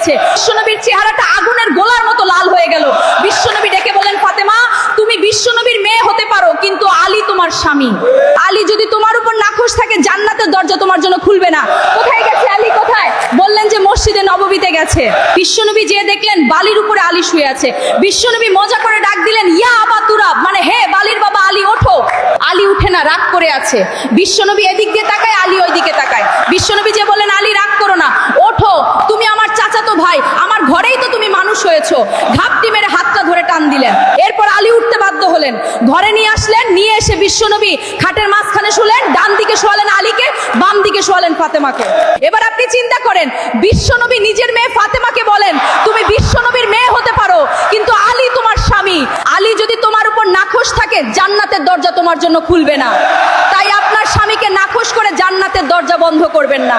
গেছে। বিশ্বনবীর চেহারাটা আগুনের গোলার মতো লাল হয়ে গেল। বিশ্বনবী ডেকে বললেন, ফাতেমা, তুমি বিশ্বনবীর মেয়ে হতে পারো, কিন্তু আলী তোমার স্বামী। আলী যদি তোমার উপর নাখোশ থাকে, জান্নাতের দরজা তোমার জন্য খুলবে না। কোথায় গেছে আলী? কোথায়? বললেন যে মসজিদে নববীতে গেছে। বিশ্বনবী যেয়ে দেখলেন বালির উপরে আলী শুয়ে আছে। বিশ্বনবী মজা করে ডাক দিলেন, ইয়া আবা তুরাব, মানে হে বালির বাবা আলী, ওঠো। আলী উঠে না, রাগ করে আছে। বিশ্বনবী এদিক দিয়ে তাকায়, আলী ওই দিকে তাকায়। বিশ্বনবী যে বললেন, আলী রাগ করো না, ওঠো, তুমি আমার চাচাতো ভাই, আমার ঘরেই তো তুমি মানুষ হয়েছো। ঘাপটি মেরে হাতটা ধরে টান দিলেন। এরপর আলী উঠতে বাধ্য হলেন, ঘরে নিয়ে আসলেন। নিয়ে এসে বিশ্বনবী খাটের মাঝখানে শুলেন, ডান দিকে শোয়ালেন আলীকে, বাম দিকে শোয়ালেন ফাতেমাকে। এবার আপনি চিন্তা করেন, বিশ্বনবী নিজের মেয়ে ফাতেমাকে বলেন, তুমি বিশ্বনবীর মেয়ে হতে পারো, কিন্তু আলী তোমার স্বামী। আলী যদি তোমার উপর নাখোশ থাকে, জান্নাতের দরজা তোমার জন্য খুলবে না। তাই আপনার স্বামীকে নাখোশ করে জান্নাতের দরজা বন্ধ করবেন না।